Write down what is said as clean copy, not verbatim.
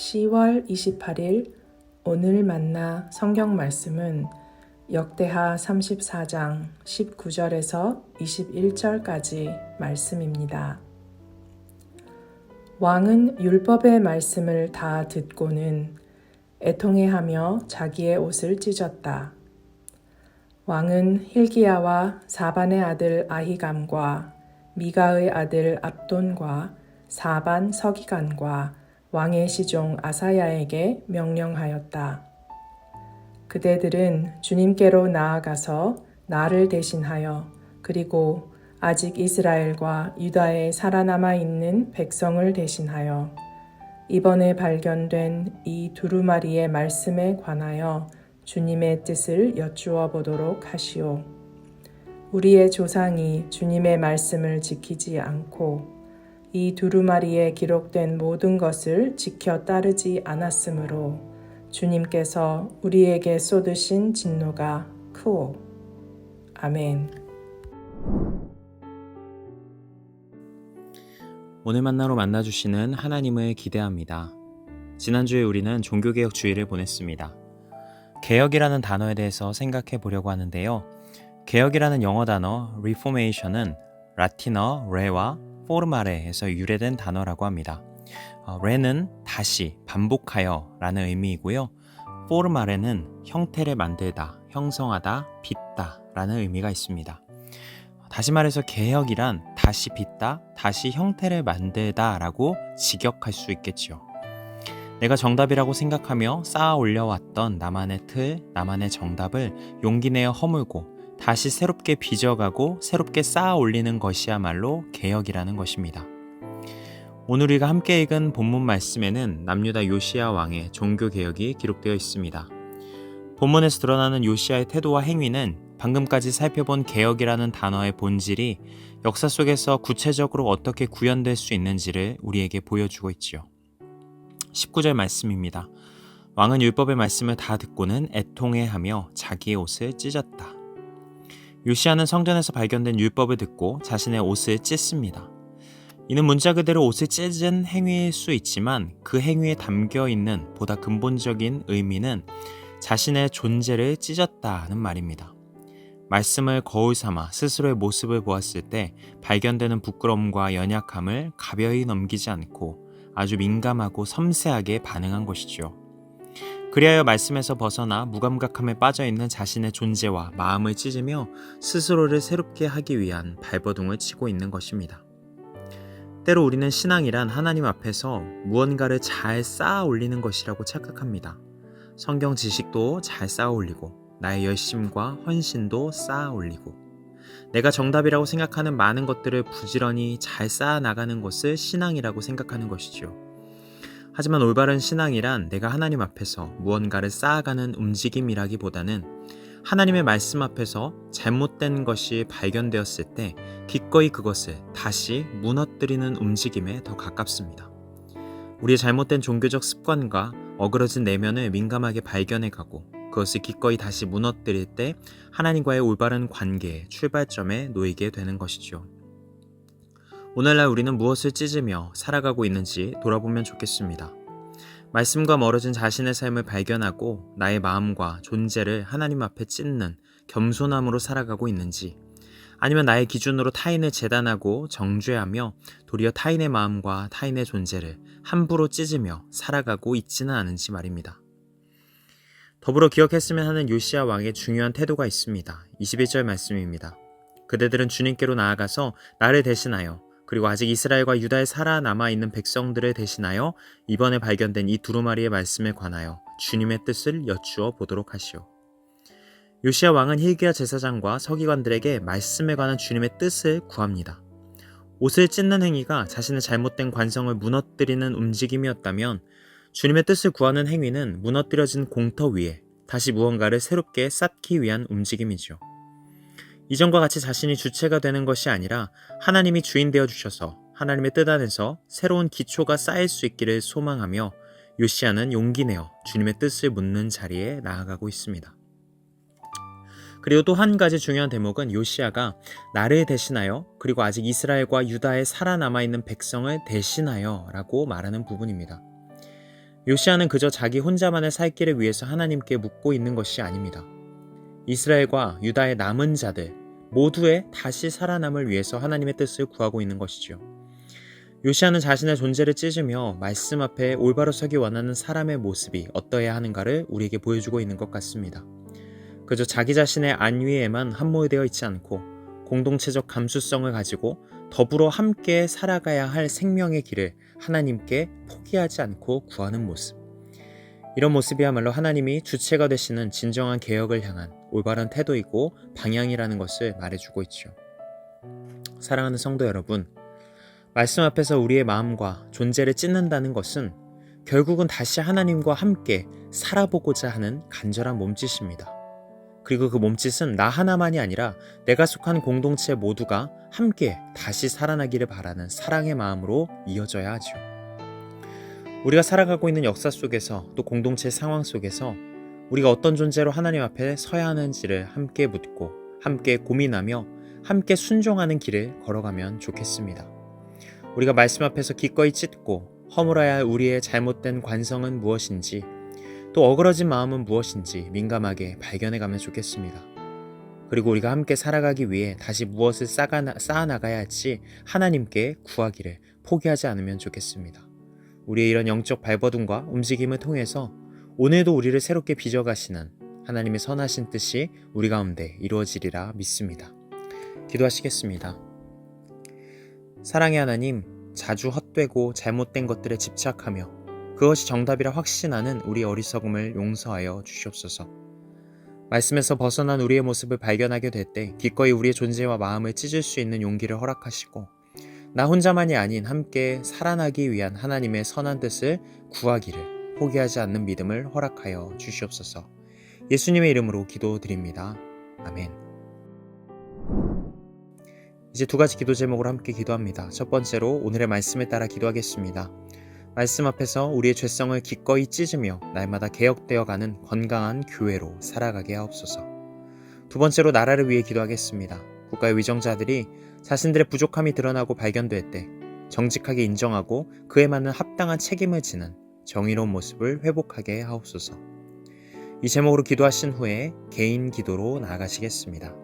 10월 28일 오늘 만나 성경 말씀은 역대하 34장 19절에서 21절까지 말씀입니다. 왕은 율법의 말씀을 다 듣고는 애통해하며 자기의 옷을 찢었다. 왕은 hil기야와 사반의 아들 아히감과 미가의 아들 압돈과 사반 서기관과 왕의 시종 아사야에게 명령하였다. 그대들은 주님께로 나아가서 나를 대신하여 그리고 아직 이스라엘과 유다에 살아남아 있는 백성을 대신하여 이번에 발견된 이 두루마리의 말씀에 관하여 주님의 뜻을 여쭈어 보도록 하시오. 우리의 조상이 주님의 말씀을 지키지 않고 이 두루마리에 기록된 모든 것을 지켜 따르지 않았으므로 주님께서 우리에게 쏟으신 진노가 크오. 아멘. 오늘 만나로 만나주시는 하나님을 기대합니다. 지난주에 우리는 종교개혁 주일을 보냈습니다. 개혁이라는 단어에 대해서 생각해 보려고 하는데요. 개혁이라는 영어 단어 reformation은 라틴어 레와 포르마레에서 유래된 단어라고 합니다. 레는 다시, 반복하여 라는 의미이고요. 포르마레는 형태를 만들다, 형성하다, 빚다 라는 의미가 있습니다. 다시 말해서 개혁이란 다시 빚다, 다시 형태를 만들다 라고 직역할 수 있겠죠. 내가 정답이라고 생각하며 쌓아 올려왔던 나만의 틀, 나만의 정답을 용기 내어 허물고 다시 새롭게 빚어가고 새롭게 쌓아 올리는 것이야말로 개혁이라는 것입니다. 오늘 우리가 함께 읽은 본문 말씀에는 남유다 요시야 왕의 종교개혁이 기록되어 있습니다. 본문에서 드러나는 요시야의 태도와 행위는 방금까지 살펴본 개혁이라는 단어의 본질이 역사 속에서 구체적으로 어떻게 구현될 수 있는지를 우리에게 보여주고 있지요. 19절 말씀입니다. 왕은 율법의 말씀을 다 듣고는 애통해하며 자기의 옷을 찢었다. 요시야는 성전에서 발견된 율법을 듣고 자신의 옷을 찢습니다. 이는 문자 그대로 옷을 찢은 행위일 수 있지만 그 행위에 담겨있는 보다 근본적인 의미는 자신의 존재를 찢었다는 말입니다. 말씀을 거울 삼아 스스로의 모습을 보았을 때 발견되는 부끄러움과 연약함을 가벼이 넘기지 않고 아주 민감하고 섬세하게 반응한 것이죠. 그리하여 말씀에서 벗어나 무감각함에 빠져있는 자신의 존재와 마음을 찢으며 스스로를 새롭게 하기 위한 발버둥을 치고 있는 것입니다. 때로 우리는 신앙이란 하나님 앞에서 무언가를 잘 쌓아 올리는 것이라고 착각합니다. 성경 지식도 잘 쌓아 올리고 나의 열심과 헌신도 쌓아 올리고 내가 정답이라고 생각하는 많은 것들을 부지런히 잘 쌓아 나가는 것을 신앙이라고 생각하는 것이죠. 하지만 올바른 신앙이란 내가 하나님 앞에서 무언가를 쌓아가는 움직임이라기보다는 하나님의 말씀 앞에서 잘못된 것이 발견되었을 때 기꺼이 그것을 다시 무너뜨리는 움직임에 더 가깝습니다. 우리의 잘못된 종교적 습관과 어그러진 내면을 민감하게 발견해가고 그것을 기꺼이 다시 무너뜨릴 때 하나님과의 올바른 관계의 출발점에 놓이게 되는 것이죠. 오늘날 우리는 무엇을 찢으며 살아가고 있는지 돌아보면 좋겠습니다. 말씀과 멀어진 자신의 삶을 발견하고 나의 마음과 존재를 하나님 앞에 찢는 겸손함으로 살아가고 있는지, 아니면 나의 기준으로 타인을 재단하고 정죄하며 도리어 타인의 마음과 타인의 존재를 함부로 찢으며 살아가고 있지는 않은지 말입니다. 더불어 기억했으면 하는 요시야 왕의 중요한 태도가 있습니다. 21절 말씀입니다. 그대들은 주님께로 나아가서 나를 대신하여 그리고 아직 이스라엘과 유다에 살아남아 있는 백성들을 대신하여 이번에 발견된 이 두루마리의 말씀에 관하여 주님의 뜻을 여쭈어 보도록 하시오. 요시야 왕은 hil기야 제사장과 서기관들에게 말씀에 관한 주님의 뜻을 구합니다. 옷을 찢는 행위가 자신의 잘못된 관성을 무너뜨리는 움직임이었다면 주님의 뜻을 구하는 행위는 무너뜨려진 공터 위에 다시 무언가를 새롭게 쌓기 위한 움직임이죠. 이전과 같이 자신이 주체가 되는 것이 아니라 하나님이 주인 되어 주셔서 하나님의 뜻 안에서 새로운 기초가 쌓일 수 있기를 소망하며 요시야는 용기 내어 주님의 뜻을 묻는 자리에 나아가고 있습니다. 그리고 또 한 가지 중요한 대목은 요시야가 나를 대신하여 그리고 아직 이스라엘과 유다에 살아남아 있는 백성을 대신하여 라고 말하는 부분입니다. 요시아는 그저 자기 혼자만의 살 길을 위해서 하나님께 묻고 있는 것이 아닙니다. 이스라엘과 유다의 남은 자들 모두의 다시 살아남을 위해서 하나님의 뜻을 구하고 있는 것이죠. 요시아는 자신의 존재를 찢으며 말씀 앞에 올바로 서기 원하는 사람의 모습이 어떠해야 하는가를 우리에게 보여주고 있는 것 같습니다. 그저 자기 자신의 안위에만 함몰되어 있지 않고 공동체적 감수성을 가지고 더불어 함께 살아가야 할 생명의 길을 하나님께 포기하지 않고 구하는 모습. 이런 모습이야말로 하나님이 주체가 되시는 진정한 개혁을 향한 올바른 태도이고 방향이라는 것을 말해주고 있죠. 사랑하는 성도 여러분, 말씀 앞에서 우리의 마음과 존재를 찢는다는 것은 결국은 다시 하나님과 함께 살아보고자 하는 간절한 몸짓입니다. 그리고 그 몸짓은 나 하나만이 아니라 내가 속한 공동체 모두가 함께 다시 살아나기를 바라는 사랑의 마음으로 이어져야 하죠. 우리가 살아가고 있는 역사 속에서 또 공동체 상황 속에서 우리가 어떤 존재로 하나님 앞에 서야 하는지를 함께 묻고 함께 고민하며 함께 순종하는 길을 걸어가면 좋겠습니다. 우리가 말씀 앞에서 기꺼이 찢고 허물어야 할 우리의 잘못된 관성은 무엇인지 또 어그러진 마음은 무엇인지 민감하게 발견해가면 좋겠습니다. 그리고 우리가 함께 살아가기 위해 다시 무엇을 쌓아나가야 할지 하나님께 구하기를 포기하지 않으면 좋겠습니다. 우리의 이런 영적 발버둥과 움직임을 통해서 오늘도 우리를 새롭게 빚어가시는 하나님의 선하신 뜻이 우리 가운데 이루어지리라 믿습니다. 기도하시겠습니다. 사랑의 하나님, 자주 헛되고 잘못된 것들에 집착하며 그것이 정답이라 확신하는 우리 어리석음을 용서하여 주시옵소서. 말씀에서 벗어난 우리의 모습을 발견하게 될 때 기꺼이 우리의 존재와 마음을 찢을 수 있는 용기를 허락하시고 나 혼자만이 아닌 함께 살아나기 위한 하나님의 선한 뜻을 구하기를 포기하지 않는 믿음을 허락하여 주시옵소서. 예수님의 이름으로 기도드립니다. 아멘. 이제 두 가지 기도 제목으로 함께 기도합니다. 첫 번째로 오늘의 말씀에 따라 기도하겠습니다. 말씀 앞에서 우리의 죄성을 기꺼이 찢으며 날마다 개혁되어가는 건강한 교회로 살아가게 하옵소서. 두 번째로 나라를 위해 기도하겠습니다. 국가의 위정자들이 자신들의 부족함이 드러나고 발견될 때 정직하게 인정하고 그에 맞는 합당한 책임을 지는 정의로운 모습을 회복하게 하옵소서. 이 제목으로 기도하신 후에 개인 기도로 나아가시겠습니다.